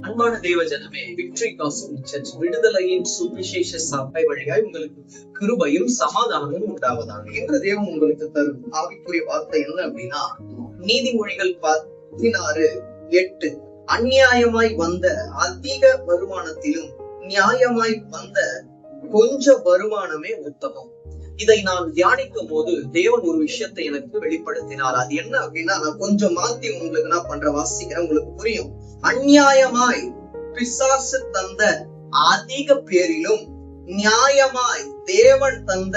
அன்பான தேவ ஜனமே, விக்டரி காஸ்பல் சர்ச் விடுதலையின் சுவிசேஷ சபை வழியாய் உங்களுக்கு கிருபையும் சமாதானமும் உண்டாவதாக. இன்று தேவன் உங்களுக்கு தரும் ஆவிக்குரிய வார்த்தை என்ன அப்படின்னா, நீதிமொழிகள் 16:8 அநியாயமாய் வந்த அதிக வருமானத்திலும் நியாயமாய் வந்த கொஞ்ச வருமானமே உத்தமம். இதை நான் தியானிக்கும் போது தேவன் ஒரு விஷயத்தை எனக்கு வெளிப்படுத்தினார். அது என்ன அப்படின்னா, நான் கொஞ்சம் மாத்தி உங்களுக்கு நான் வாசிக்கிறேன், உங்களுக்கு புரியும். அநியாயமாய் பிசாசு தந்த அதிக பேரிலும் நியாயமாய் தேவன் தந்த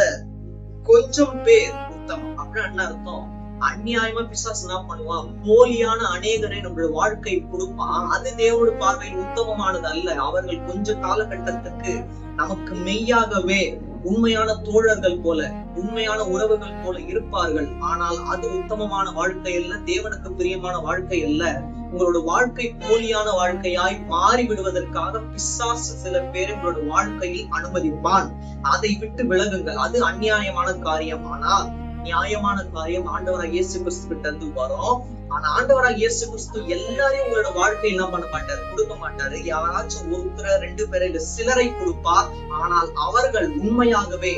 கொஞ்சம் பேர் உத்தமம். அப்படின்னு என்ன அர்த்தம்? அநியாயமா பிசாசு என்ன பண்ணுவான்? போலியான அநேகரை நம்மளுடைய வாழ்க்கை கொடுப்பான். அது தேவனுடைய பார்வையில் உத்தமமானது அல்ல. அவர்கள் கொஞ்ச காலகட்டத்துக்கு நமக்கு மெய்யாகவே உண்மையான தோழர்கள் போல, உண்மையான உறவுகள் போல இருப்பார்கள். ஆனால் அது உத்தமமான வாழ்க்கை அல்ல, தேவனுக்கு பிரியமான வாழ்க்கை அல்ல. உங்களோட வாழ்க்கை போலியான வாழ்க்கையாய் மாறி விடுவதற்காக பிசாசு சில பேர் உங்களோட வாழ்க்கையில் அனுமதிப்பான். அதை விட்டு விலகுங்கள். அது அநியாயமான காரியம். ஆனால் நியாயமான காரியம் ஆண்டவராக இயேசு கிறிஸ்து கிட்ட இருந்து வரும். ஆனா ஆண்டவராக இயேசு கிறிஸ்து எல்லாரையும் உங்களோட வாழ்க்கை என்ன பண்ண மாட்டாரு, கொடுக்க மாட்டாரு. யாராச்சும் ஒருத்தர் 2 பேரை சிலரை கொடுப்பார். ஆனால் அவர்கள் உண்மையாகவே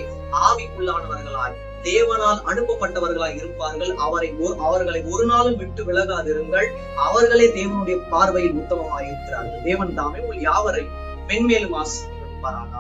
ஆவிக்குள்ளானவர்களாய் தேவனால் அனுப்பப்பட்டவர்களாய் இருப்பார்கள். அவர்களை ஒரு நாளும் விட்டு விலகாதிருங்கள். அவர்களே தேவனுடைய பார்வையில் உத்தமமாய் இருக்கிறார்கள். தேவன் தாமே உங்கள் யாவரை மென்மேலும் ஆசீர்வதிப்பாராக.